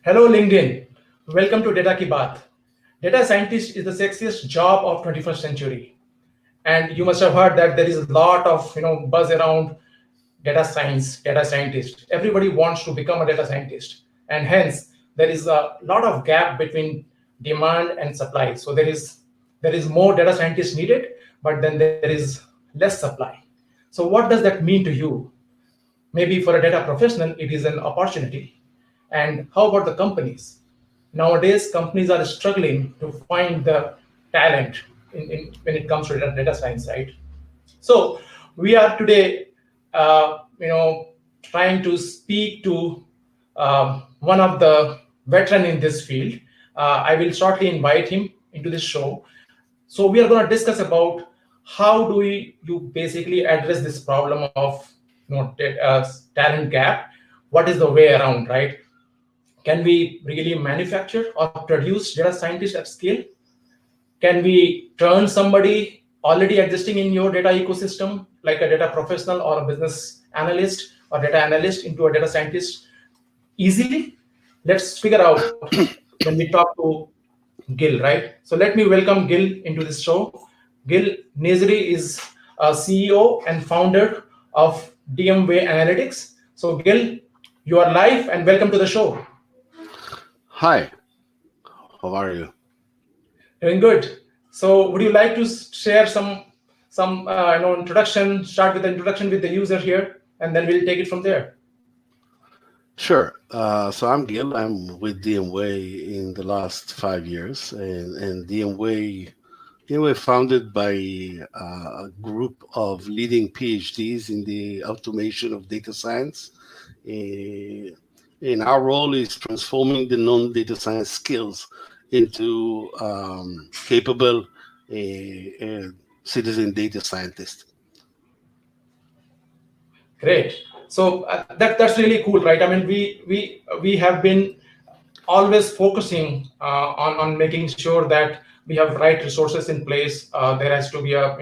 Hello, LinkedIn. Welcome to Data Ki Baat. Data scientist is the sexiest job of 21st century. And you must have heard that there is a lot of buzz around data science, data scientist. Everybody wants to become a data scientist, and hence there is a lot of gap between demand and supply. So there is more data scientists needed, but then there is less supply. So what does that mean to you? Maybe for a data professional, it is an opportunity. And how about the companies? Nowadays, companies are struggling to find the talent when it comes to data science, right? So we are today, trying to speak to one of the veteran in this field. I will shortly invite him into this show. So we are going to discuss about how do you basically address this problem of talent gap. What is the way around, right? Can we really manufacture or produce data scientists at scale? Can we turn somebody already existing in your data ecosystem, like a data professional or a business analyst or data analyst, into a data scientist easily? Let's figure out when we talk to Gil, right? So let me welcome Gil into this show. Gil Nizri is a CEO and founder of DMWay Analytics. So Gil, you are live and welcome to the show. Hi, how are you? Doing good. So would you like to share some introduction? Start with the introduction with the user here, and then we'll take it from there. Sure. So I'm Gil. I'm with DMWay in the last 5 years, and DMWay founded by a group of leading PhDs in the automation of data science. Eh, And our role is transforming the non-data science skills into capable citizen data scientists. Great. So that's really cool, right? I mean, we have been always focusing on making sure that we have right resources in place. There has to be a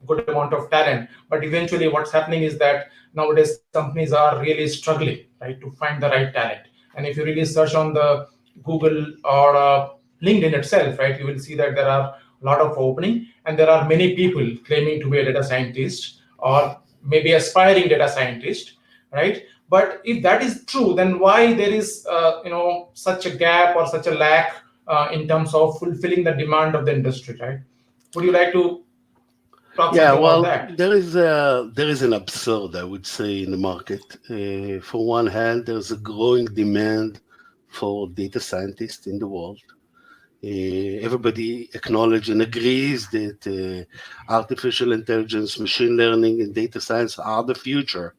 good amount of talent. But eventually, what's happening is that nowadays companies are really struggling, right, to find the right talent. And if you really search on the Google or LinkedIn itself, right, you will see that there are a lot of opening, and there are many people claiming to be a data scientist or maybe aspiring data scientist, right? But if that is true, then why there is such a gap or such a lack in terms of fulfilling the demand of the industry, right? Would you like to talk Yeah, something about well, that? there is an absurd, I would say, in the market. For one hand, there's a growing demand for data scientists in the world. Everybody acknowledges and agrees that artificial intelligence, machine learning, and data science are the future.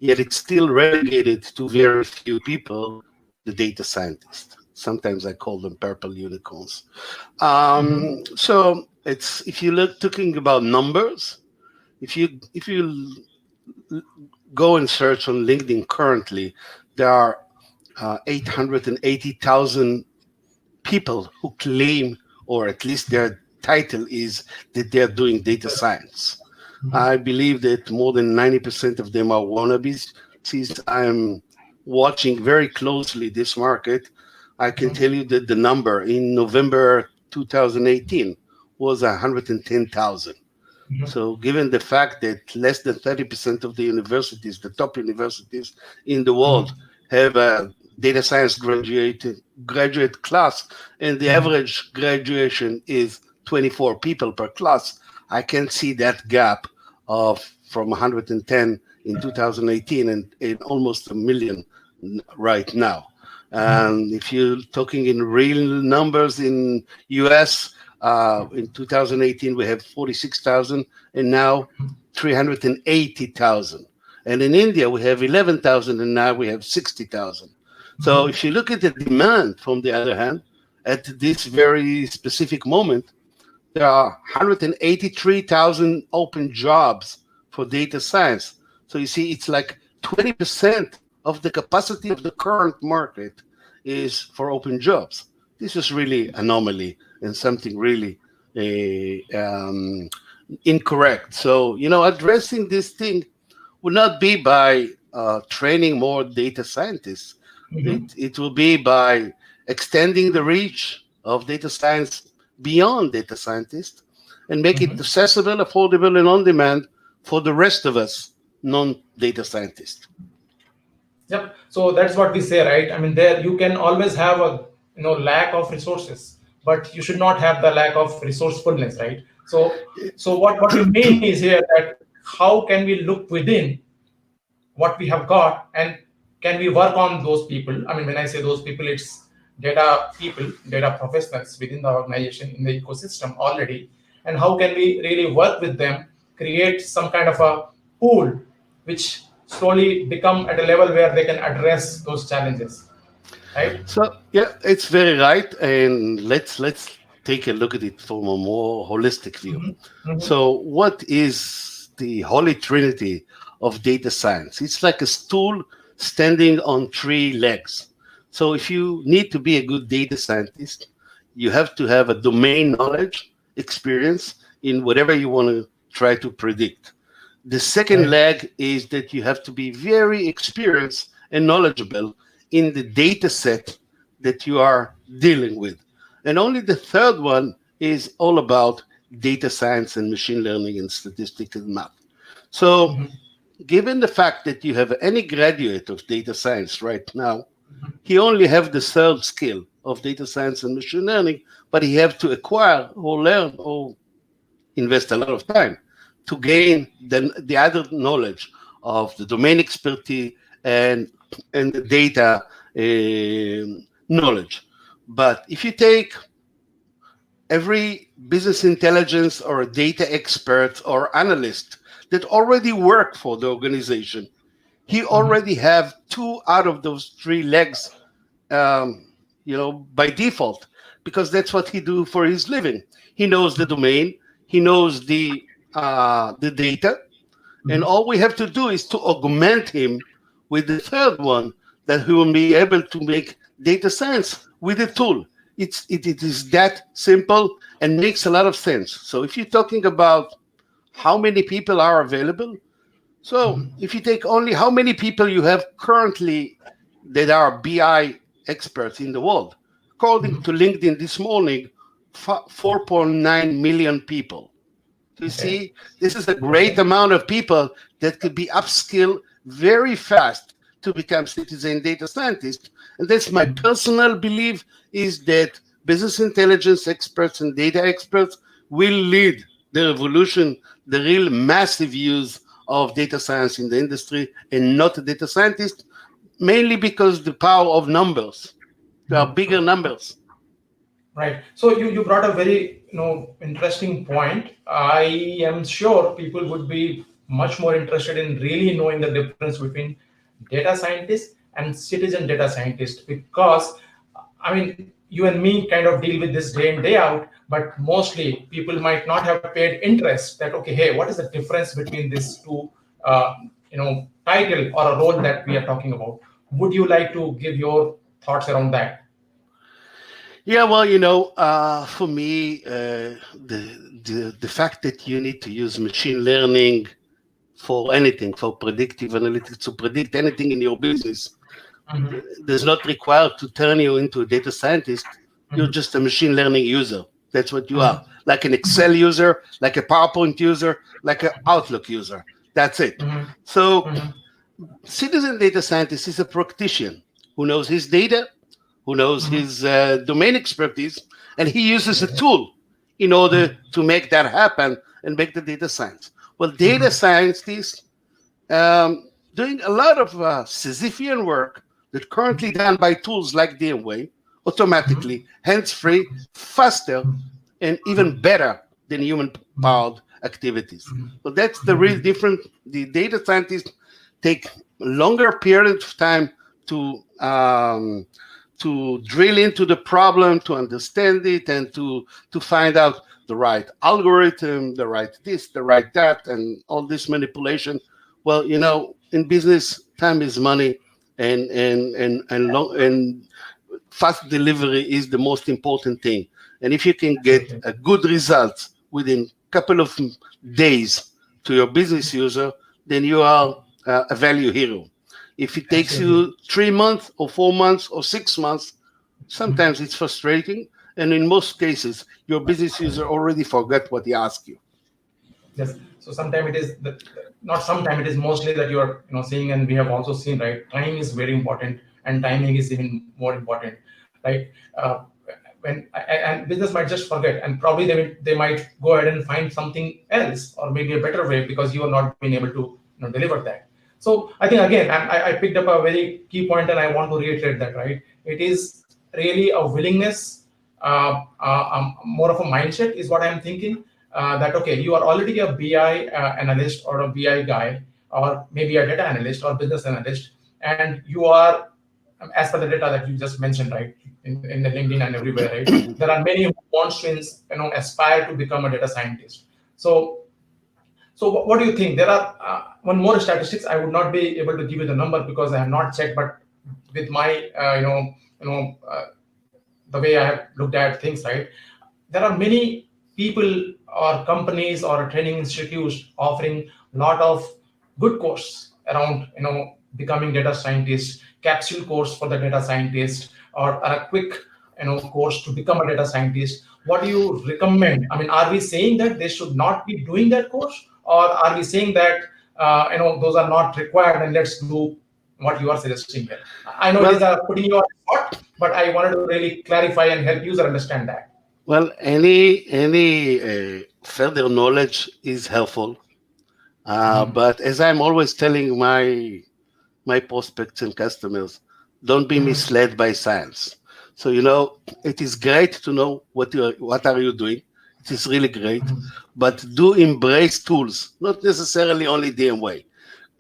Yet it's still relegated to very few people, the data scientists. Sometimes I call them purple unicorns. Hmm. So it's if you look talking about numbers, if you go and search on LinkedIn currently, there are 880,000 people who claim, or at least their title is that they're doing data science. I believe that more than 90% of them are wannabes. Since I'm watching very closely this market, I can tell you that the number in November 2018 was 110,000. So, given the fact that less than 30% of the universities, the top universities in the world, have a data science graduate class, and the average graduation is 24 people per class, I can see that gap of from 110 in 2018 and almost a million right now. And if you're talking in real numbers in US, in 2018 we have 46,000, and now 380,000. And in India we have 11,000, and now we have 60,000. So if you look at the demand, from the other hand, at this very specific moment, there are 183,000 open jobs for data science. So you see, it's like 20% of the capacity of the current market is for open jobs. This is really anomaly and something really incorrect. So, addressing this thing would not be by training more data scientists. It will be by extending the reach of data science beyond data scientists and make it accessible, affordable, and on demand for the rest of us non-data scientists. Yep. So that's what we say, right? I mean, there you can always have a lack of resources, but you should not have the lack of resourcefulness, right? So what you mean is here that how can we look within what we have got, and can we work on those people? I mean, when I say those people, it's data people, data professionals within the organization, in the ecosystem already, and how can we really work with them, create some kind of a pool which slowly become at a level where they can address those challenges, right? So yeah, it's very right, and let's take a look at it from a more holistic view. Hmm. So, what is the holy trinity of data science? It's like a stool standing on three legs. So, if you need to be a good data scientist, you have to have a domain knowledge, experience in whatever you want to try to predict. The second Right. leg is that you have to be very experienced and knowledgeable in the data set that you are dealing with. And only the third one is all about data science and machine learning and statistical math. So, Hmm. given the fact that you have any graduate of data science right now, he only have the third skill of data science and machine learning, but he have to acquire or learn or invest a lot of time to gain the other knowledge of the domain expertise and the data knowledge. But if you take every business intelligence or data expert or analyst that already work for the organization, he already have two out of those three legs, by default, because that's what he do for his living. He knows the domain, he knows the data, and all we have to do is to augment him with the third one that he will be able to make data science with a tool. It is that simple and makes a lot of sense. So if you're talking about how many people are available, so if you take only how many people you have currently that are BI experts in the world, according to LinkedIn this morning, 4.9 million people. You Okay. see, this is a great Okay. amount of people that could be upskilled very fast to become citizen data scientists. And that's my personal belief is that business intelligence experts and data experts will lead the revolution, the real massive use of data science in the industry and not the data scientists, mainly because the power of numbers. There are bigger numbers. Right. So you brought a very interesting point. I am sure people would be much more interested in really knowing the difference between data scientist and citizen data scientist, because I mean you and me kind of deal with this day in day out, but mostly people might not have paid interest that okay, hey, what is the difference between these two title or a role that we are talking about? Would you like to give your thoughts around that? Yeah, well, for me, the fact that you need to use machine learning for anything, for predictive analytics, to predict anything in your business, does not require to turn you into a data scientist. You're just a machine learning user. That's what you are. Like an Excel user, like a PowerPoint user, like an Outlook user. That's it. So, citizen data scientist is a practitioner who knows his data, who knows his domain expertise, and he uses a tool in order to make that happen and make the data science. Well, data scientists doing a lot of Sisyphean work that currently done by tools like DMWay, automatically, hands-free, faster, and even better than human-powered activities. So that's the real difference. The data scientists take longer period of time to drill into the problem, to understand it, and to find out the right algorithm, the right this, the right that, and all this manipulation. Well, in business, time is money, and fast delivery is the most important thing. And if you can get Absolutely. a good result within a couple of days to your business user, then you are a value hero. If it takes Absolutely. you 3 months or 4 months or 6 months, sometimes it's frustrating. And in most cases, your business user already forgot what he asked you. Yes. So sometimes it is not sometimes, it is mostly that you are seeing, and we have also seen, right? Time is very important, and timing is even more important, right? When and business might just forget, and probably they might go ahead and find something else, or maybe a better way, because you are not being able to deliver that. So I think again, I picked up a very key point, and I want to reiterate that, right? It is really a willingness, more of a mindset is what I'm thinking. That okay, you are already a BI analyst or a BI guy, or maybe a data analyst or business analyst, and you are, as per the data that you just mentioned, right, in the LinkedIn and everywhere, right? There are many who wants to aspire to become a data scientist. So what do you think? There are one more statistics. I would not be able to give you the number because I have not checked, but with my the way I have looked at things, right? There are many people or companies or training institutes offering a lot of good course around becoming data scientist, capsule course for the data scientist, or a quick course to become a data scientist. What do you recommend? I mean, are we saying that they should not be doing that course, or are we saying that those are not required and let's do what you are suggesting here? I know it is Well, putting you on the spot, but I wanted to really clarify and help user understand that. any further knowledge is helpful. Mhm. But as I'm always telling my prospects and customers, don't be Mhm. misled by science. So it is great to know what are you doing. It is really great, Mhm. but do embrace tools, not necessarily only DMWay.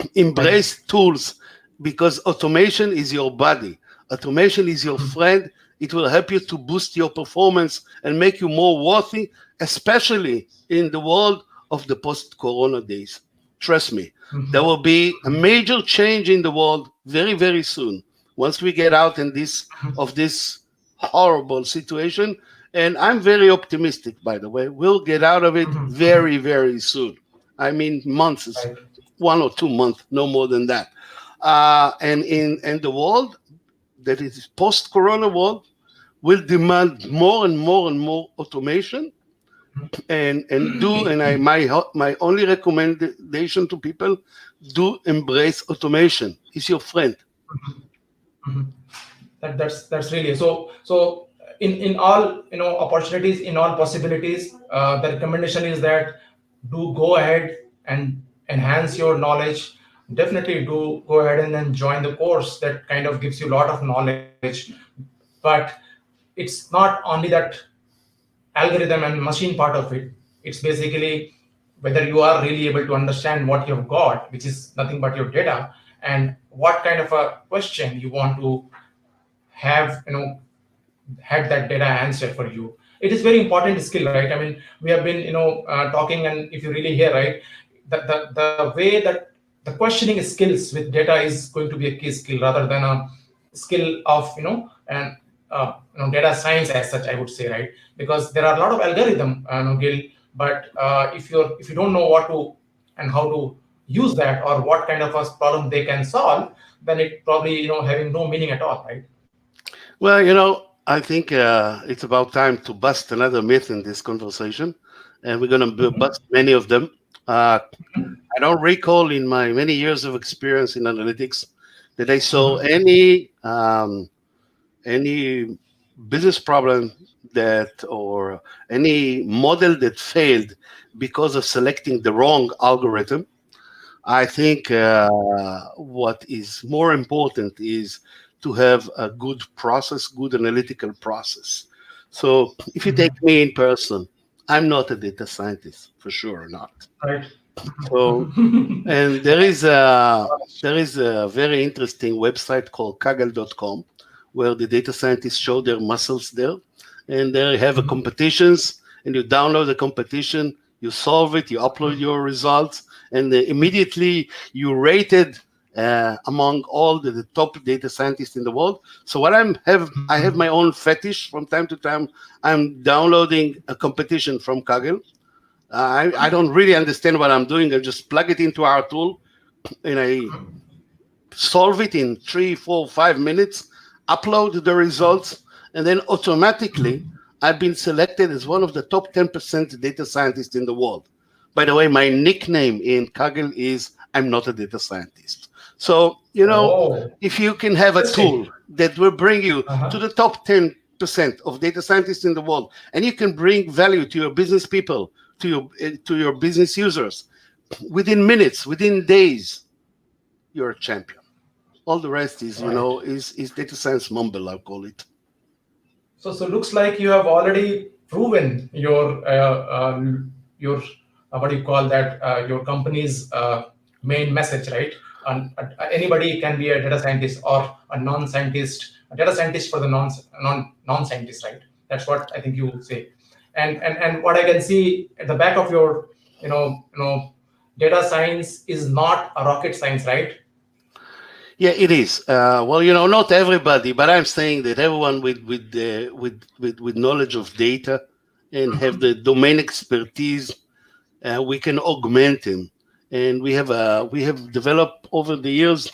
Right. Embrace tools, because automation is your buddy. Automation is your Mhm. friend. It will help you to boost your performance and make you more worthy, especially in the world of the post-corona days. Trust me, there Mhm. will be a major change in the world very, very soon. Once we get out of this horrible situation, and I'm very optimistic, by the way, we'll get out of it Mhm. Mhm. very, very soon. I mean, months, Right. 1 or 2 months, no more than that. And in the world that is post-corona world will demand more and more and more automation, and my only recommendation to people: do embrace automation. It's your friend. Mhm. That's really so. In all opportunities, in all possibilities, the recommendation is that do go ahead and enhance your knowledge. Definitely do go ahead and then join the course that kind of gives you a lot of knowledge. But it's not only that algorithm and machine part of it. It's basically whether you are really able to understand what you've got, which is nothing but your data, and what kind of a question you want to have had that data answer for you. It is very important skill, right? I mean, we have been talking, and if you really hear, right, the way that the questioning skills with data is going to be a key skill rather than a skill of and data science as such, I would say, right? Because there are a lot of algorithm, Gil, but if you don't know what to and how to use that, or what kind of a problem they can solve, then it probably having no meaning at all, right? Well, I think it's about time to bust another myth in this conversation, and we're going to bust many of them. Uh, I don't recall in my many years of experience in analytics that I saw Mhm. any business problem that, or any model that failed because of selecting the wrong algorithm. I think what is more important is to have a good process, good analytical process. So if you take Mhm. me in person, I'm not a data scientist, for sure not. Right. So, and there is a very interesting website called kaggle.com, where the data scientists show their muscles there, and they have a Mhm. competitions, and you download the competition, you solve it, you upload your results, and immediately you rated among all the top data scientists in the world. So I have my own fetish from time to time. I'm downloading a competition from Kaggle. I don't really understand what I'm doing. I just plug it into our tool, and I solve it in 3, 4, 5 minutes, upload the results, and then automatically I've been selected as one of the top 10% data scientists in the world. By the way, my nickname in Kaggle is I'm not a data scientist. So, Oh, if you can have a interesting. tool that will bring you to Uh-huh. the top 10% of data scientists in the world, and you can bring value to your business people, to your business users within minutes, within days, you're a champion. All the rest is, Right. is data science mumble, I call it. So looks like you have already proven your what do you call that, your company's main message, right? And anybody can be a data scientist or a non-scientist, a data scientist for the non-scientist, right? That's what I think you say. And what I can see at the back of your, data science is not a rocket science, right? Yeah, it is. Well, not everybody, but I'm saying that everyone with knowledge of data and have the domain expertise, we can augment him. And we have developed over the years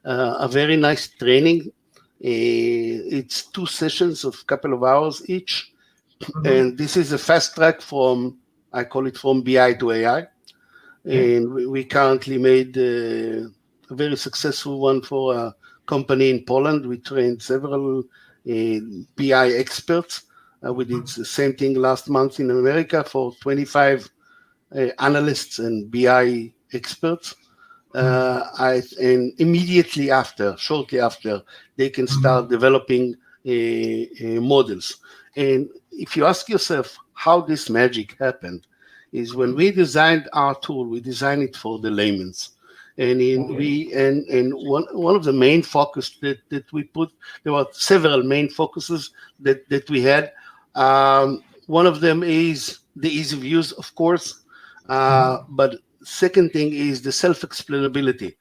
a very nice training. It's 2 sessions of a couple of hours each, Mhm. and this is a fast track from, I call it, from BI to AI. Okay. And we currently made a very successful one for a company in Poland. We trained several BI experts. We did the same thing last month in America for 25 analysts and BI experts. And immediately after, shortly after, they can start developing models. And if you ask yourself how this magic happened, is when we designed our tool, we designed it for the layman's. And in Okay. we and one of the main focus that we put, there were several main focuses that we had. One of them is the ease of use, of course, but second thing is the self-explainability.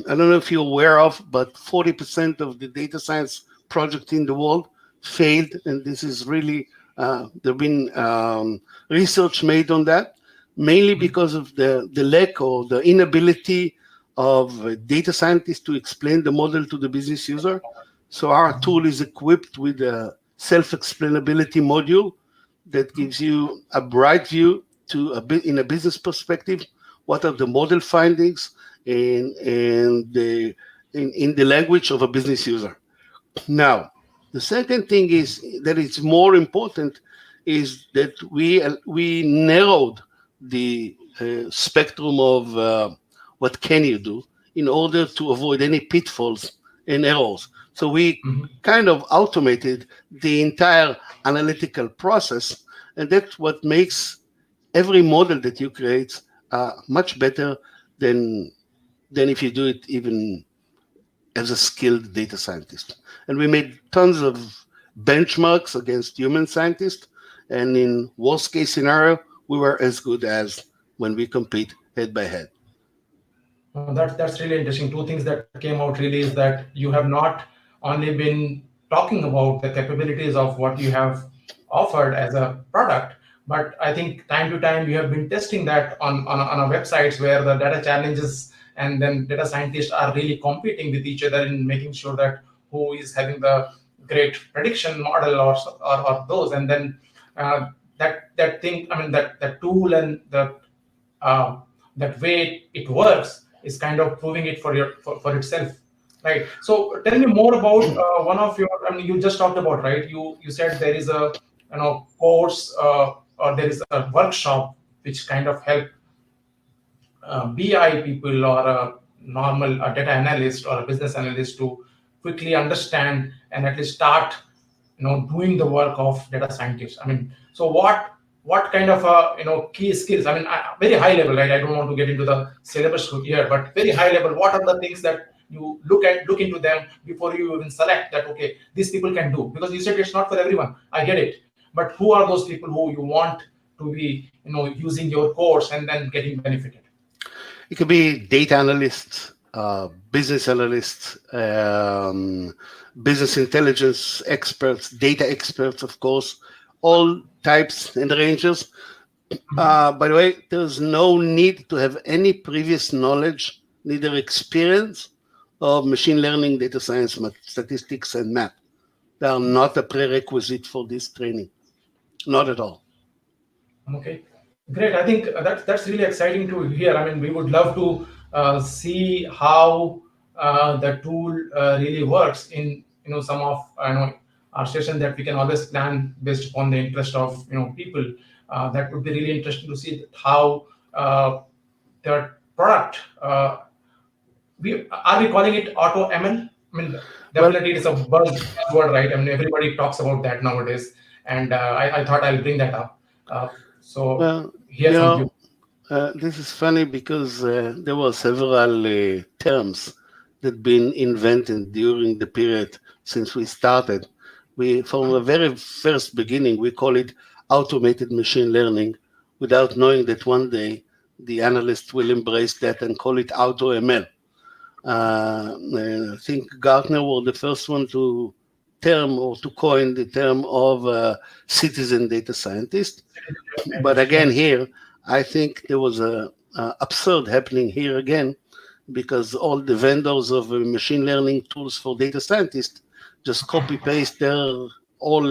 I don't know if you're aware of, but 40% of the data science project in the world failed, and this is really there've been research made on that, mainly because of the lack or the inability of data scientists to explain the model to the business user. So our tool is equipped with a self-explainability module that gives you a bright view to a bit in a business perspective. What are the model findings and in the language of a business user? Now, the second thing is that it's more important is that we narrowed the spectrum of what can you do in order to avoid any pitfalls and errors. So we kind of automated the entire analytical process, and that's what makes every model that you create much better than if you do it even as a skilled data scientist. And we made tons of benchmarks against human scientists. And in worst case scenario, we were as good as when we compete head by head. That's really interesting. Two things that came out really is that you have not only been talking about the capabilities of what you have offered as a product, but I think time to time you have been testing that on a websites where the data challenges and then data scientists are really competing with each other in making sure that who is having the great prediction model or those, and then that thing, I mean that tool and uh, that way it works is kind of proving it for itself, right? So tell me more about one of your, I mean, you just talked about, right, you said there is a course, or there is a workshop which kind of help BI people or a normal data analyst or a business analyst to quickly understand and at least start, doing the work of data scientists. I mean, so what kind of key skills? I mean, very high level, right? I don't want to get into the syllabus here, but very high level. What are the things that you look into them before you even select that? Okay, these people can do, because you said it's not for everyone. I get it, but who are those people who you want to be, using your course and then getting benefited? It could be data analysts, business analysts, business intelligence experts, data experts, of course, all types and ranges. By the way, there's no need to have any previous knowledge, neither experience of machine learning, data science, statistics, and math. They are not a prerequisite for this training. Not at all. Okay, great. I think that's really exciting to hear. I mean, we would love to see how the tool really works in some of our session that we can always plan based upon the interest of people. That would be really interesting to see how the product. We calling it auto ML? I mean, Well, definitely it is a buzzword, right? I mean, everybody talks about that nowadays, and I thought I'll bring that up. So well, hear from you. this is funny because there were several terms that been invented during the period since we started. We, from the very first beginning, we call it automated machine learning, without knowing that one day the analyst will embrace that and call it auto ML. I think Gartner was the first one to term or to coin the term of citizen data scientist. But again, Yeah. here, I think there was a absurd happening here again, because all the vendors of machine learning tools for data scientists just copy paste their all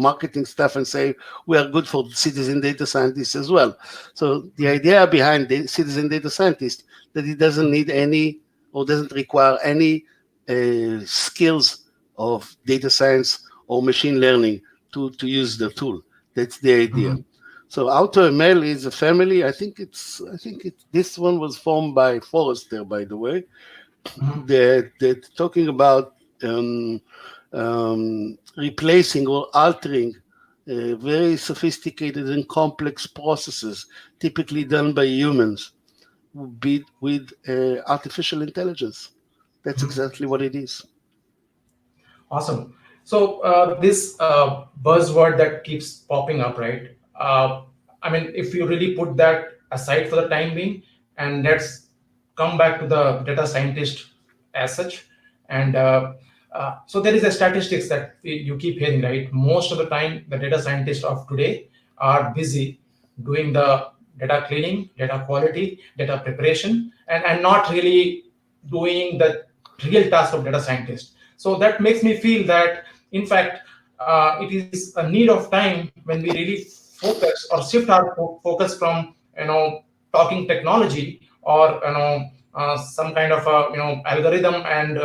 marketing stuff and say we are good for citizen data scientists as well. So the idea behind the citizen data scientist that it doesn't need any or doesn't require any skills of data science or machine learning to use the tool. That's the idea. Mhm. So AutoML is a family. This one was formed by Forrester, by the way. Mhm. That talking about replacing or altering very sophisticated and complex processes, typically done by humans, with artificial intelligence. That's exactly what it is. Awesome. So this buzzword that keeps popping up, right? I mean, if you really put that aside for the time being, and let's come back to the data scientist as such, and so there is a statistics that you keep hearing, right? Most of the time, the data scientists of today are busy doing the data cleaning, data quality, data preparation, and not really doing the real task of data scientist. So that makes me feel that, in fact, it is a need of time when we really focus or shift our focus from talking technology or some kind of algorithm and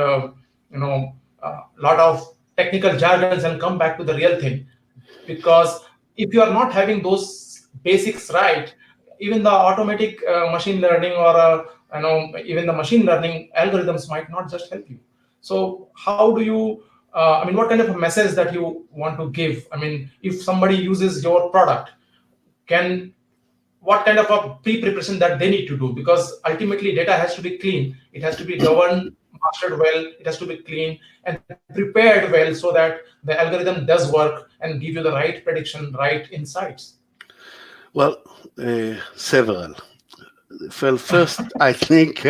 lot of technical jargons and come back to the real thing. Because if you are not having those basics right, even the automatic machine learning or even the machine learning algorithms might not just help you. So how do you I mean, what kind of a message that you want to give? I mean, if somebody uses your product, can what kind of a pre-preparation that they need to do? Because ultimately data has to be clean, it has to be governed, mastered well, it has to be clean and prepared well, so that the algorithm does work and give you the right prediction, right insights. Well, several. Well, first, I think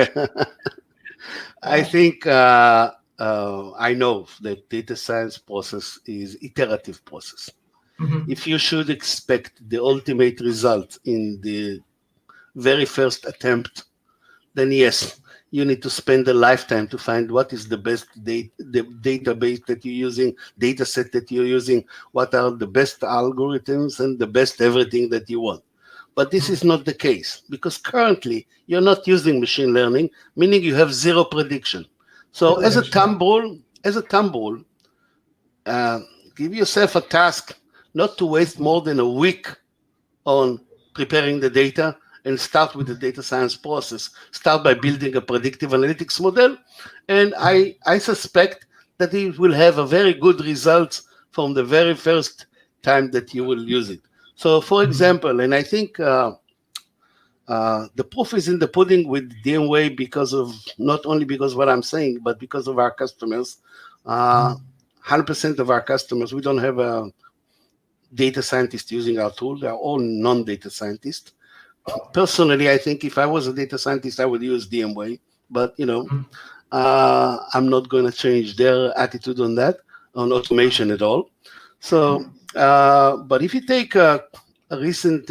I Yeah. think I know that data science process is iterative process. Mhm. If you should expect the ultimate result in the very first attempt, then yes, you need to spend a lifetime to find what is the best the database that you're using, data set that you're using, what are the best algorithms and the best everything that you want. But this is not the case, because currently you're not using machine learning, meaning you have zero prediction. So Zero prediction. Yeah. as a thumb rule, uh, give yourself a task not to waste more than a week on preparing the data, and start with the data science process. Start by building a predictive analytics model, and I suspect that it will have a very good results from the very first time that you will use it. So, for example, and I think the proof is in the pudding with DMWay, because of not only because of what I'm saying, but because of our customers. 100% of our customers, we don't have a data scientist using our tool. They are all non-data scientists. Personally, I think if I was a data scientist, I would use DMWay. But I'm not going to change their attitude on that, on automation at all. So, but if you take a recent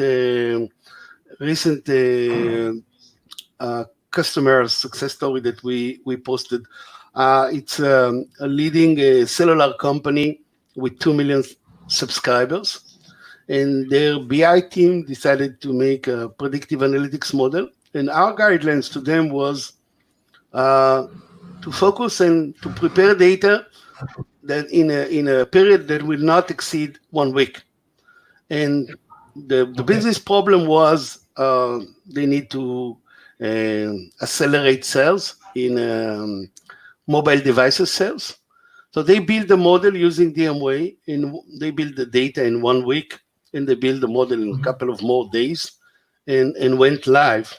customer success story that we posted It's a leading cellular company with 2 million subscribers. And their BI team decided to make a predictive analytics model. And our guidelines to them was uh, to focus and to prepare data that in a period that will not exceed 1 week. And the Okay. business problem was they need to accelerate sales in mobile devices sales. So they build the model using DMWay, and they build the data in 1 week, and they build the model in a Mhm. couple of more days, and went live,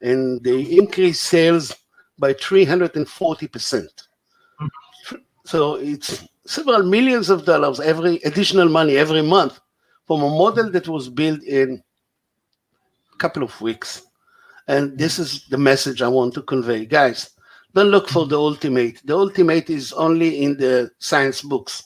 and they increased sales by 340%. So it's several millions of dollars every additional money every month from a model that was built in a couple of weeks. And this is the message I want to convey. Guys, don't look for the ultimate. The ultimate is only in the science books.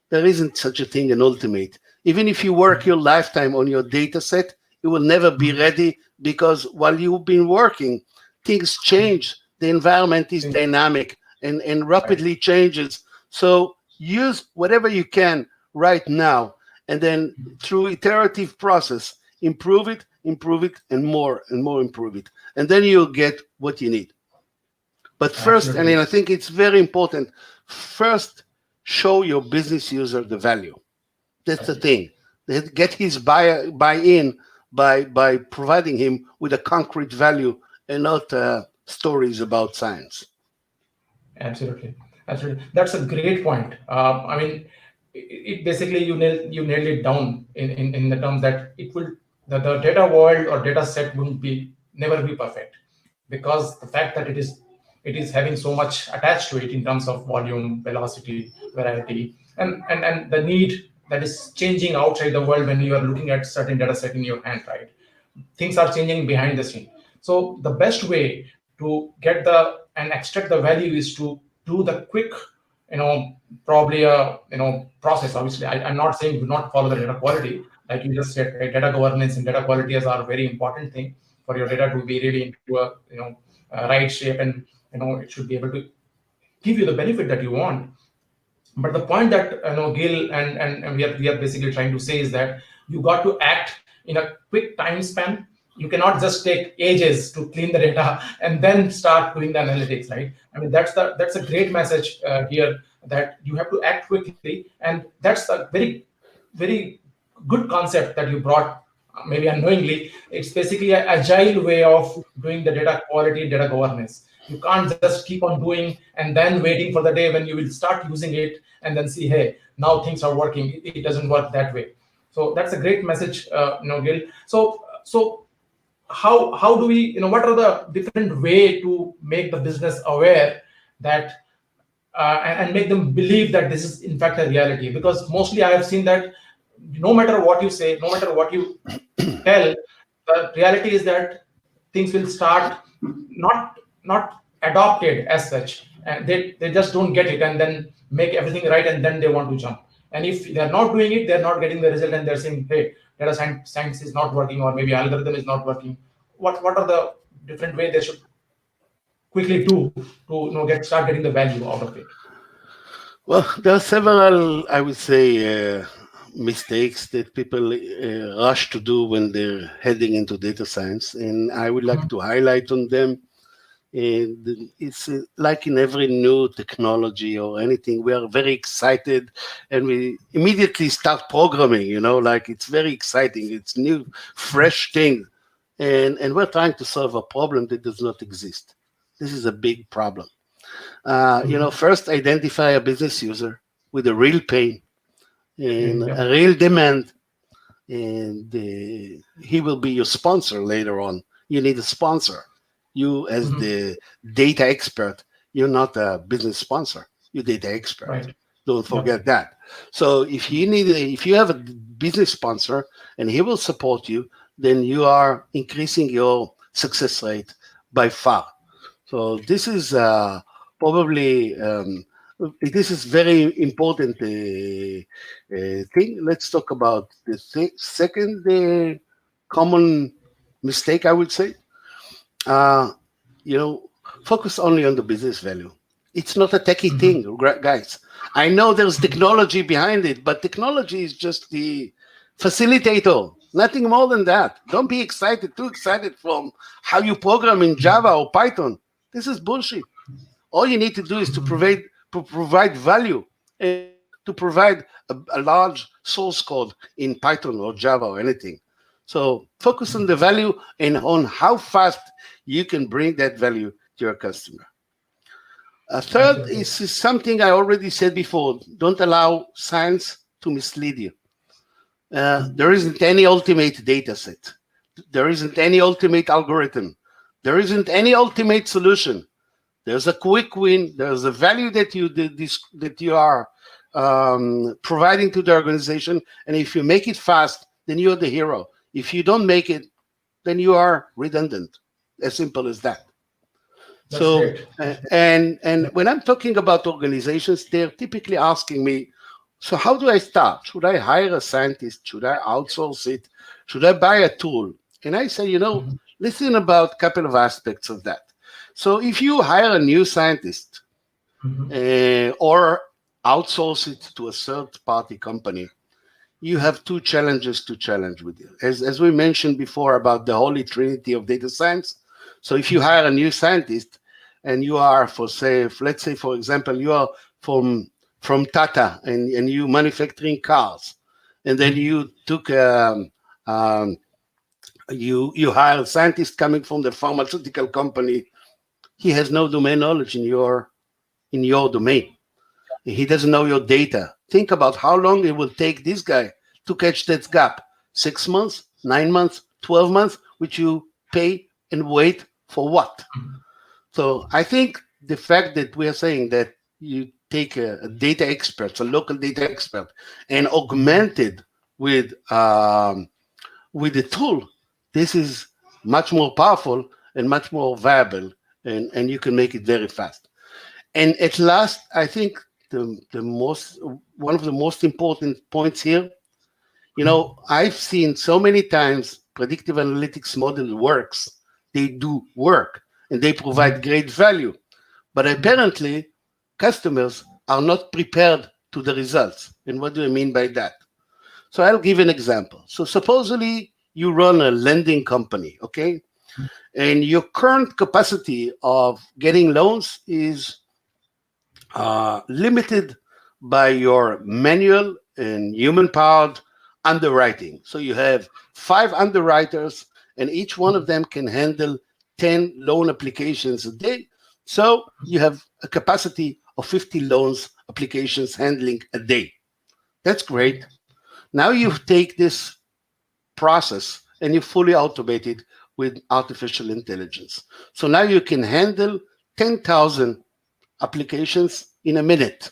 There isn't such a thing an ultimate. Even if you work your lifetime on your data set, it will never be ready because while you've been working, things change. The environment is Think- dynamic and Right. rapidly changes. So use whatever you can right now, and then through iterative process, improve it, and more improve it. And then you'll get what you need. But first, and Absolutely. then I think it's very important, first show your business user the value. That's the thing. Get his buy-in by providing him with a concrete value and not stories about science. Absolutely, absolutely. That's a great point. I mean, it basically you nailed it down in the terms that it will the data world or data set won't be never be perfect because the fact that it is having so much attached to it in terms of volume, velocity, variety, and the need that is changing outside the world when you are looking at certain data set in your hand, right? Things are changing behind the scene. So the best way to get the and extract the value is to do the quick, probably a process. Obviously, I'm not saying do not follow the data quality, like you just said, right? Data governance and data quality are a very important thing for your data to be really into a right shape, and it should be able to give you the benefit that you want. But the point that Gil and we are basically trying to say is that you got to act in a quick time span. You cannot just take ages to clean the data and then start doing the analytics, right? I mean, that's a great message here, that you have to act quickly, and that's a very good concept that you brought, maybe unknowingly. It's basically an agile way of doing the data quality, data governance. You can't just keep on doing and then waiting for the day when you will start using it and then see, hey, now things are working. It doesn't work that way. So that's a great message, Gil. So how do we, what are the different way to make the business aware that and make them believe that this is in fact a reality? Because mostly I have seen that no matter what you say, no matter what you tell, the reality is that things will start not adopted as such, and they just don't get it and then make everything right, and then they want to jump. And if they're not doing it, they're not getting the result, and they're saying, hey, science is not working, or maybe algorithm is not working. What are the different way they should quickly do to start getting the value out of it? Well, there are several, I would say, mistakes that people rush to do when they're heading into data science, and I would like to highlight on them. And it's like in every new technology or anything, we are very excited and we immediately start programming, like it's very exciting. It's new, fresh thing. And we're trying to solve a problem that does not exist. This is a big problem. First identify a business user with a real pain and Yeah. a real demand, and he will be your sponsor later on. You need a sponsor. You, as Mhm. the data expert, you're not a business sponsor. You're data expert. Right. Don't Yep. forget that. So if you have a business sponsor and he will support you, then you are increasing your success rate by far. So this is probably this is very important thing. Let's talk about the second common mistake, I would say. Uh, you know, focus only on the business value. It's not a techie Mhm. thing, guys. I know there's technology behind it, but technology is just the facilitator, nothing more than that. Don't be too excited from how you program in Java or Python. This is bullshit. All you need to do is to provide value and to provide a large source code in Python or Java or anything. So focus on the value and on how fast you can bring that value to your customer. A third Absolutely. is something I already said before. Don't allow science to mislead you. There isn't any ultimate data set. There isn't any ultimate algorithm. There isn't any ultimate solution. There's a quick win. There's a value that you are providing to the organization, and if you make it fast, then you're the hero. If you don't make it, then you are redundant. As simple as that. That's So, great. and when I'm talking about organizations, they're typically asking me, so how do I start? Should I hire a scientist? Should I outsource it? Should I buy a tool? And I say, Mhm. listen about a couple of aspects of that. So if you hire a new scientist Mhm. or outsource it to a third party company, you have two challenges to challenge with you. As we mentioned before about the holy trinity of data science. So if you hire a new scientist and you are let's say for example, you are from Tata and you manufacturing cars, and then Mhm. you took um, you hire a scientist coming from the pharmaceutical company. He has no domain knowledge in your domain. He doesn't know your data. Think about how long it will take this guy to catch that gap. 6 months, 9 months, 12 months, which you pay and wait for what? So I think the fact that we are saying that you take a data expert, a local data expert, and Mhm. augment it with a tool, this is much more powerful and much more viable, and you can make it very fast. And at last, I think the most one of the most important points here, I've seen so many times predictive analytics model works. They do work and they provide Mhm. great value. But apparently, customers are not prepared to the results. And what do I mean by that? So I'll give an example. So supposedly you run a lending company, okay? And your current capacity of getting loans is limited by your manual and human powered underwriting. So you have 5 underwriters, and each one of them can handle 10 loan applications a day. So you have a capacity of 50 loans applications handling a day. That's great. Now you take this process and you fully automate it with artificial intelligence. So now you can handle 10,000 applications in a minute.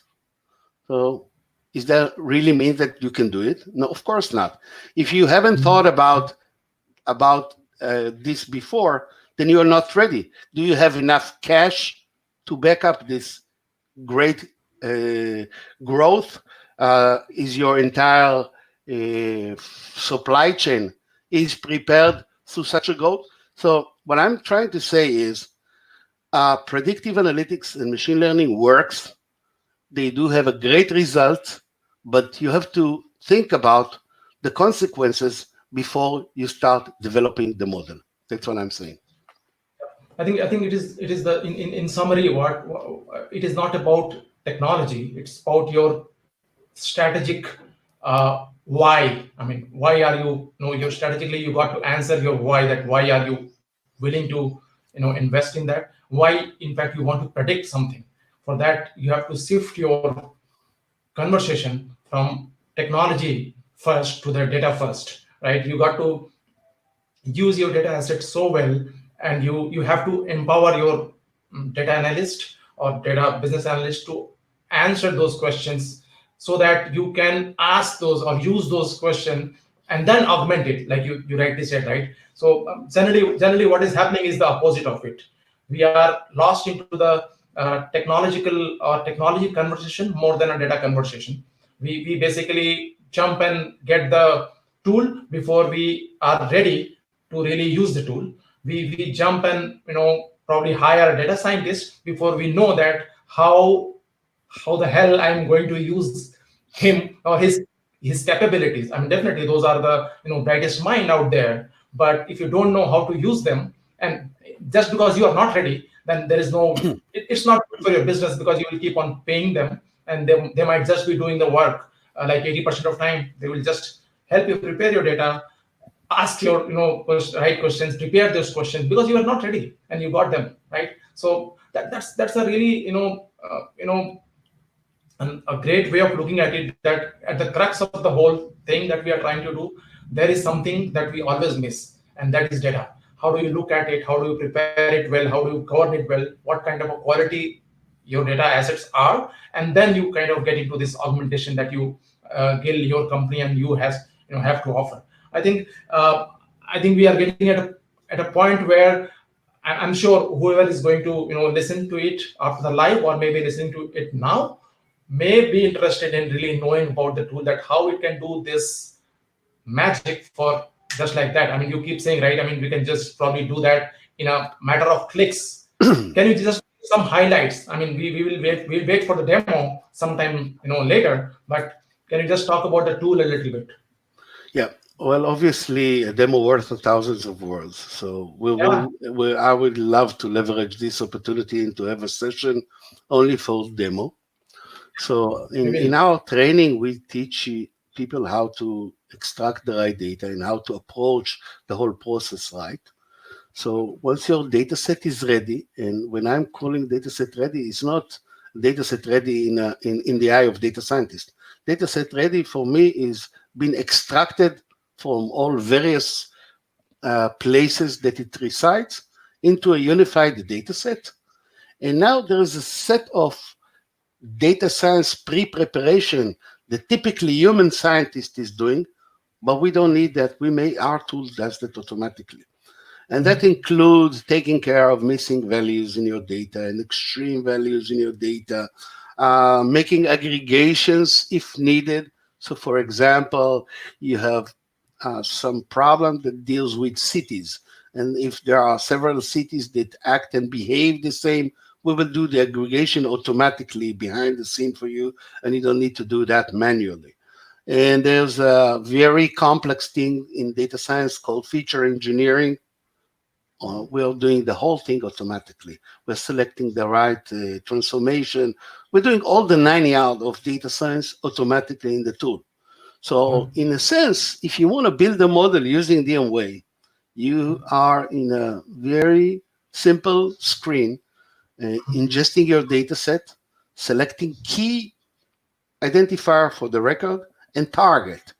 So, is that really mean that you can do it? No, of course not. If you haven't thought about this before, then you are not ready. Do you have enough cash to back up this great uh, growth? Is your entire supply chain is prepared to such a growth? So, what I'm trying to say is, predictive analytics and machine learning works. They do have a great result, but you have to think about the consequences before you start developing the model. That's what I'm saying. I think it is the in summary it is not about technology. It's about your strategic why. I mean, why are you you strategically you got to answer your why. That why are you willing to invest in that? Why in fact you want to predict something? For that you have to shift your conversation from technology first to the data first, right? You got to use your data assets so well, and you have to empower your data analyst or data business analyst to answer those questions, so that you can ask those or use those questions and then augment it, like you rightly said, right? So generally what is happening is the opposite of it. We are lost into the technological or technology conversation more than a data conversation. We basically jump and get the tool before we are ready to really use the tool. We jump and probably hire a data scientist before we know that how the hell I'm going to use him or his capabilities. I mean, definitely those are the brightest mind out there. But if you don't know how to use them, and just because you are not ready, then there is no. It's not good for your business, because you will keep on paying them, and they might just be doing the work like 80% of time. They will just help you prepare your data, ask your right questions, prepare those questions, because you are not ready and you got them right. So that's a really a great way of looking at it, that at the crux of the whole thing that we are trying to do, there is something that we always miss, and that is data. How do you look at it? How do you prepare it well? How do you govern it well? What kind of a quality your data assets are? And then you kind of get into this augmentation that you Gil, your company and you has have to offer. I think we are getting at a point where I'm sure whoever is going to listen to it after the live, or maybe listening to it now, may be interested in really knowing about the tool, that how it can do this magic for just like that. I mean, you keep saying, right? I mean, we can just probably do that in a matter of clicks. Can you just some highlights? I mean, we will wait for the demo sometime later, but can you just talk about the tool a little bit? Yeah. Well, obviously, a demo worth thousands of words. So Yeah, I would love to leverage this opportunity and to have a session only for demo. So we in will. our training, we teach people how to extract the right data and how to approach the whole process right. So once your data set is ready, and when I'm calling data set ready, it's not data set ready in the eye of data scientist. Data set ready for me is being extracted from all various places that it resides into a unified data set. And now there is a set of data science pre-preparation that typically human scientist is doing, but we don't need that. Our tool does that automatically. And that includes taking care of missing values in your data and extreme values in your data, making aggregations if needed. So, for example, you have some problem that deals with cities. And if there are several cities that act and behave the same, we will do the aggregation automatically behind the scene for you, and you don't need to do that manually. And there's a very complex thing in data science called feature engineering. We're doing the whole thing automatically. We're selecting the right transformation. We're doing all the 9 yards of data science automatically in the tool. So in a sense, if you want to build a model using DMWay, you are in a very simple screen, ingesting your data set, selecting key identifier for the record, and target.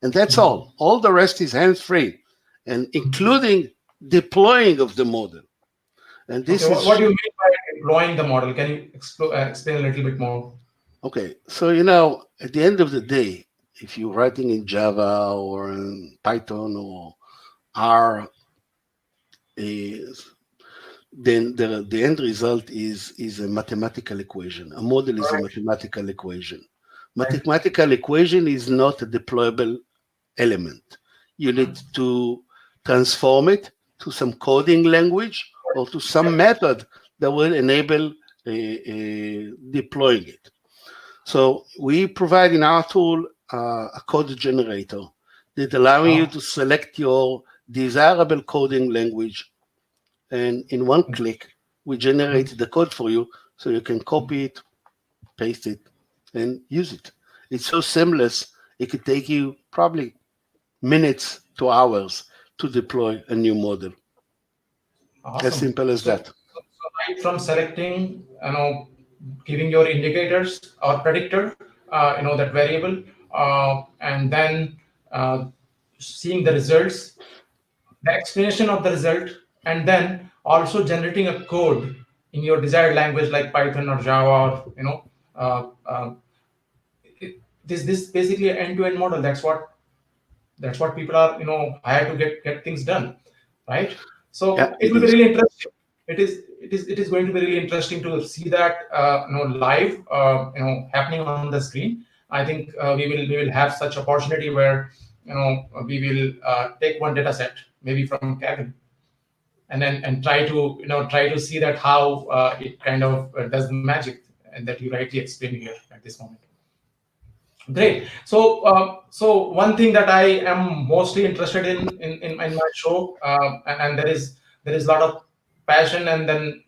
And that's all. All the rest is hands-free, and including deploying of the model. And Okay, this what is do you mean by deploying the model? Can you explain a little bit more? okay. So, at the end of the day, if you're writing in Java or in Python or R, then the end result is a mathematical equation. A model is a Correct. mathematical equation. Right. Mathematical equation is not a deployable element. You need to transform it to some coding language or to some method that will enable deploying it. So we provide in our tool a code generator that allowing you Oh, to select your desirable coding language, and in one click, we generate the code for you so you can copy it, paste it, and use it. It's so seamless, it could take you probably minutes to hours to deploy a new model. As awesome. simple as So, that. right from selecting, giving your indicators or predictor, that variable, and then uh, seeing the results, the explanation of the result, and then also generating a code in your desired language like Python or Java, or uh, uh, this basically an end-to-end model. That's what people are hired to get things done, right? Yeah, So it it will be is. really interesting. It is going to be really interesting to see that live happening on the screen. I think we will have such opportunity where we will take one data set maybe from Kevin, and then try to see that how it kind of does magic and that you rightly explained here at this moment. Great. So one thing that I am mostly interested in my show, and there is a lot of passion and then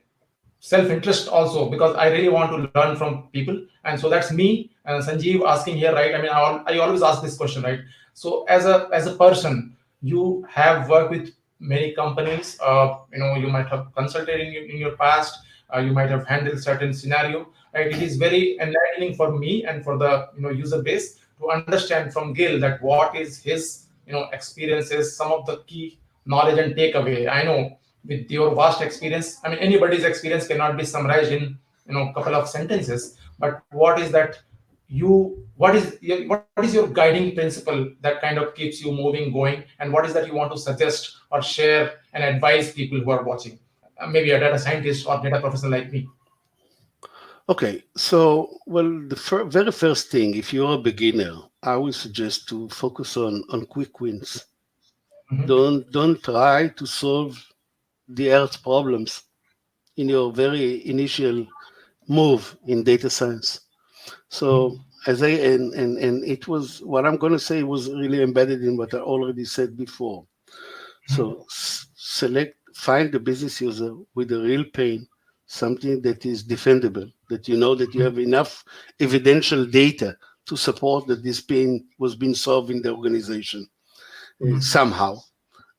self-interest also, because I really want to learn from people. And so that's me, Sanjeev, asking here, right? I mean, I always ask this question, right? So as a person, you have worked with many companies. You might have consulted in your past. You might have handled certain scenario, right? It is very enlightening for me and for the user base to understand from Gil that what is his experiences, some of the key knowledge and takeaway. I know with your vast experience, I mean, anybody's experience cannot be summarized in couple of sentences. But what is that what is your guiding principle that kind of keeps you moving, going, and what is that you want to suggest or share and advise people who are watching, maybe a data scientist or data professional like me? Okay, so well, the very first thing, if you're a beginner, I would suggest to focus on quick wins. Mhm, Don't try to solve the earth's problems in your very initial move in data science. So mhm, as I and it was what I'm going to say was really embedded in what I already said before. mhm, So find the business user with a real pain, something that is defendable, that you know that you have enough evidential data to support that this pain was being solved in the organization mhm, somehow,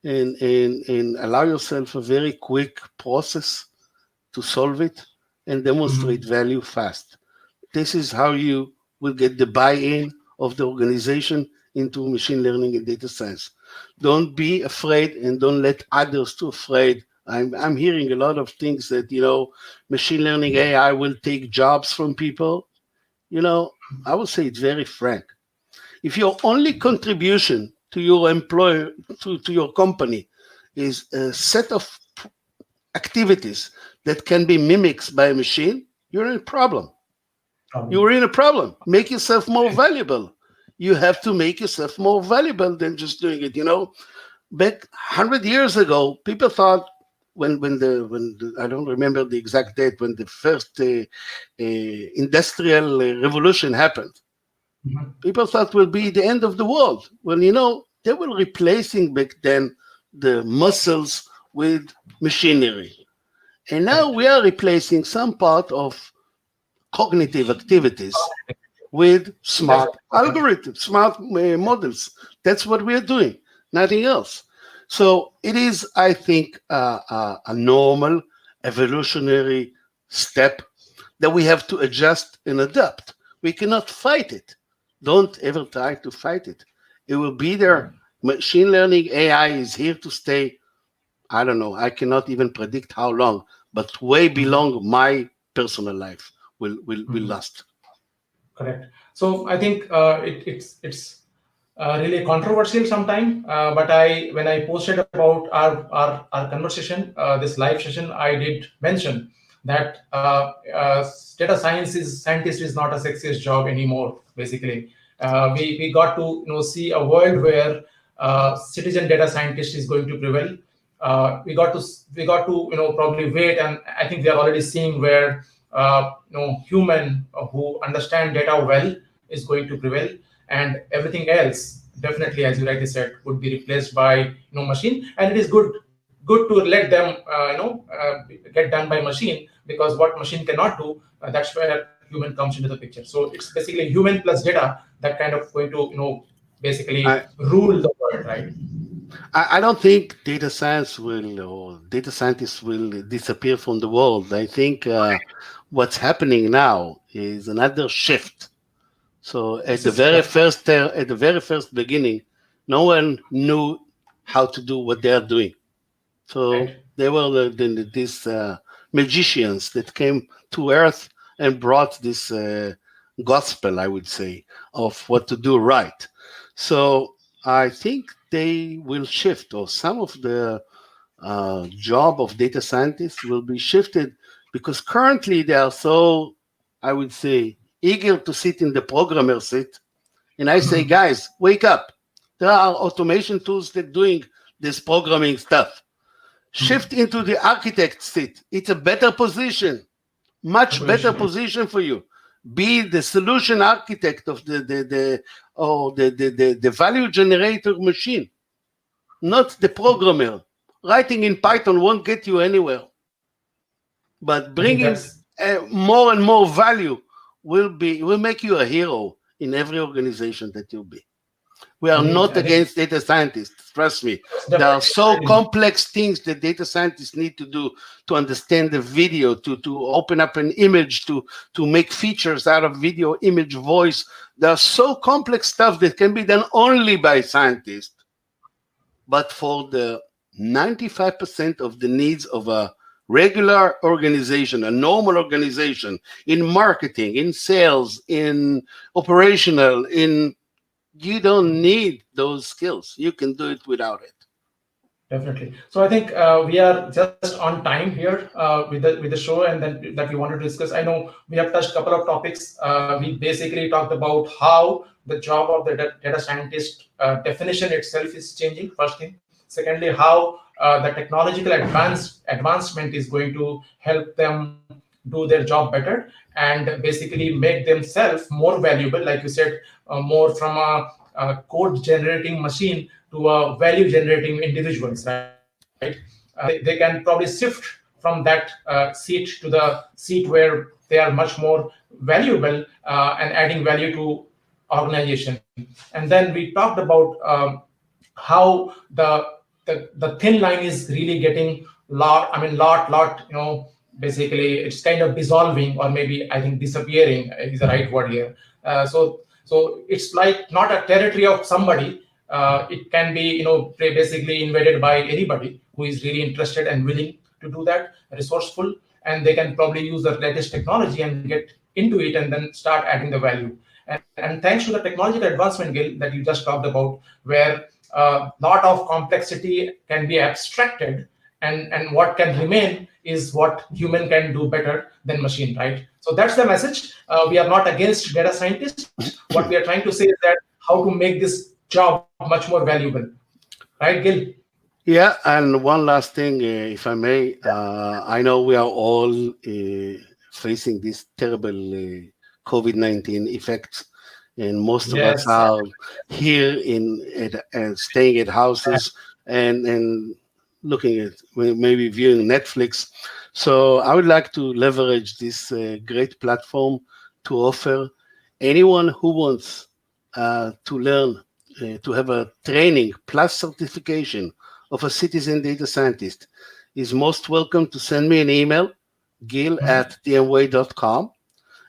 and allow yourself a very quick process to solve it and demonstrate mhm, value fast. This is how you will get the buy-in of the organization into machine learning and data science. Don't be afraid and don't let others too afraid. I'm hearing a lot of things that, machine learning AI will take jobs from people. I would say it's very frank. If your only contribution to your employer, to your company, is a set of activities that can be mimicked by a machine, you're in a problem. Problem. You're in a problem. Make yourself more valuable. You have to make yourself more valuable than just doing it. Back 100 years ago, people thought when I don't remember the exact date when the first industrial revolution happened. Mhm, People thought will be the end of the world. Well, they were replacing back then the muscles with machinery. And now correct. we are replacing some part of cognitive activities with That's smart algorithms, smart models. That's what we are doing, nothing else. So it is, I think, a normal evolutionary step that we have to adjust and adapt. We cannot fight it. Don't ever try to fight it. It will be right. there. Machine learning AI is here to stay. I don't know. I cannot even predict how long, but way Mhm, beyond my personal life will mhm. last. Correct. So I think it's really controversial sometime. But when I posted about our conversation, this live session, I did mention that data scientist is not a sexiest job anymore. Basically, we got to see a world where citizen data scientist is going to prevail. We got to probably wait, and I think we are already seeing where human who understand data well is going to prevail, and everything else definitely, as you rightly said, would be replaced by machine. And it is good to let them get done by machine, because what machine cannot do, that's where human comes into the picture. So it's basically human plus data that kind of going to basically I, rule the world, right? I don't think data science will or data scientists will disappear from the world. I think what's happening now is another shift. So This is yeah, at the very first beginning, no one knew how to do what they are doing. So right. they were these magicians that came to Earth and brought this gospel, I would say, of what to do right. So I think they will shift, or some of the job of data scientists will be shifted because currently they are so, I would say, eager to sit in the programmer seat. And I say, guys, wake up. There are automation tools that doing this programming stuff. Shift into the architect seat. It's a better position. much better Proposition. position for you. Be the solution architect of the value generator machine, not the programmer. Writing in Python won't get you anywhere, but I think bringing that's more and more value will make you a hero in every organization that you'll be. We are not I think against data scientists. Trust me. it's There are so definitely. complex things that data scientists need to do to understand the video, to open up an image, to make features out of video, image, voice. There are so complex stuff that can be done only by scientists. But for the 95% of the needs of a regular organization, a normal organization, in marketing, in sales, in operational, you don't need those skills. You can do it without it. Definitely. So I think we are just on time here with the show, and then that we wanted to discuss. I know we have touched a couple of topics. We basically talked about how the job of the data scientist definition itself is changing. First thing. Secondly, how the technological advancement is going to help them do their job better and basically make themselves more valuable, like you said, more from a code generating machine to a value generating individuals, right? They can probably shift from that seat to the seat where they are much more valuable and adding value to organization. And then we talked about how the thin line is really getting lot, basically it's kind of dissolving, or maybe I think disappearing is the right word here. So it's like not a territory of somebody. It can be, basically invaded by anybody who is really interested and willing to do that, resourceful, and they can probably use the latest technology and get into it and then start adding the value. And thanks to the technological advancement, Gil, that you just talked about, where a lot of complexity can be abstracted, and what can remain is what human can do better than machine, right? So that's the message. We are not against data scientists. What we are trying to say is that how to make this job much more valuable, right, Gil? Yeah, and one last thing, if I may. I know we are all facing this terrible COVID-19 effects, and most of us Yes. are here staying at houses and looking at maybe viewing Netflix. So I would like to leverage this great platform to offer anyone who wants to learn, to have a training plus certification of a citizen data scientist is most welcome to send me an email, gil@dmway.com,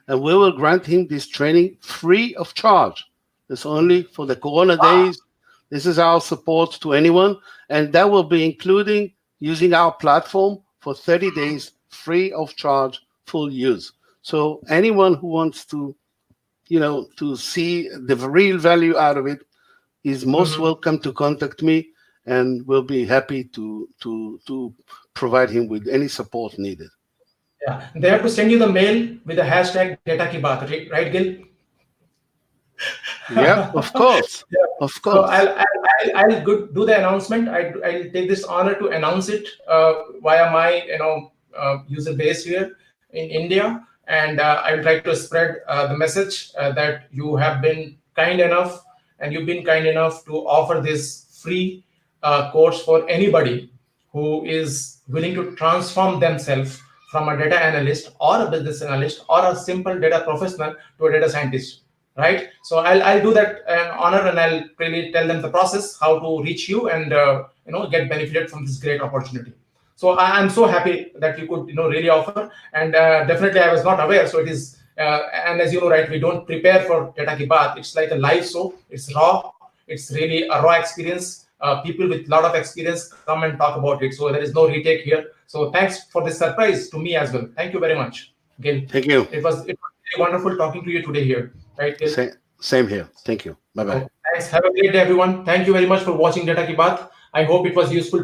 and we will grant him this training free of charge. It's only for the Corona days. This is our support to anyone, and that will be including using our platform for 30 days free of charge, full use. So anyone who wants to, to see the real value out of it is most welcome to contact me, and we'll be happy to provide him with any support needed. Yeah, they have to send you the mail with the hashtag DataKiBaat, right, Gil? Yeah, of course, Yeah. of So course. I'll do the announcement. I'll take this honor to announce it via my user base here in India, and I will try to spread the message that you have been kind enough, and you've been kind enough to offer this free course for anybody who is willing to transform themselves from a data analyst or a business analyst or a simple data professional to a data scientist, right? So I'll do that an honor, and I'll really tell them the process, how to reach you, and get benefited from this great opportunity. So I'm so happy that you could really offer, and definitely I was not aware. So it is, and as you know, right, we don't prepare for Data Ki Baat. It's like a live show. It's raw. It's really a raw experience. People with a lot of experience come and talk about it. So there is no retake here. So thanks for this surprise to me as well. Thank you very much, Gil. Thank you. It was really wonderful talking to you today here, right, Gil? Same here. Thank you. Bye-bye. So thanks. Have a great day, everyone. Thank you very much for watching Data Ki Baat. I hope it was useful to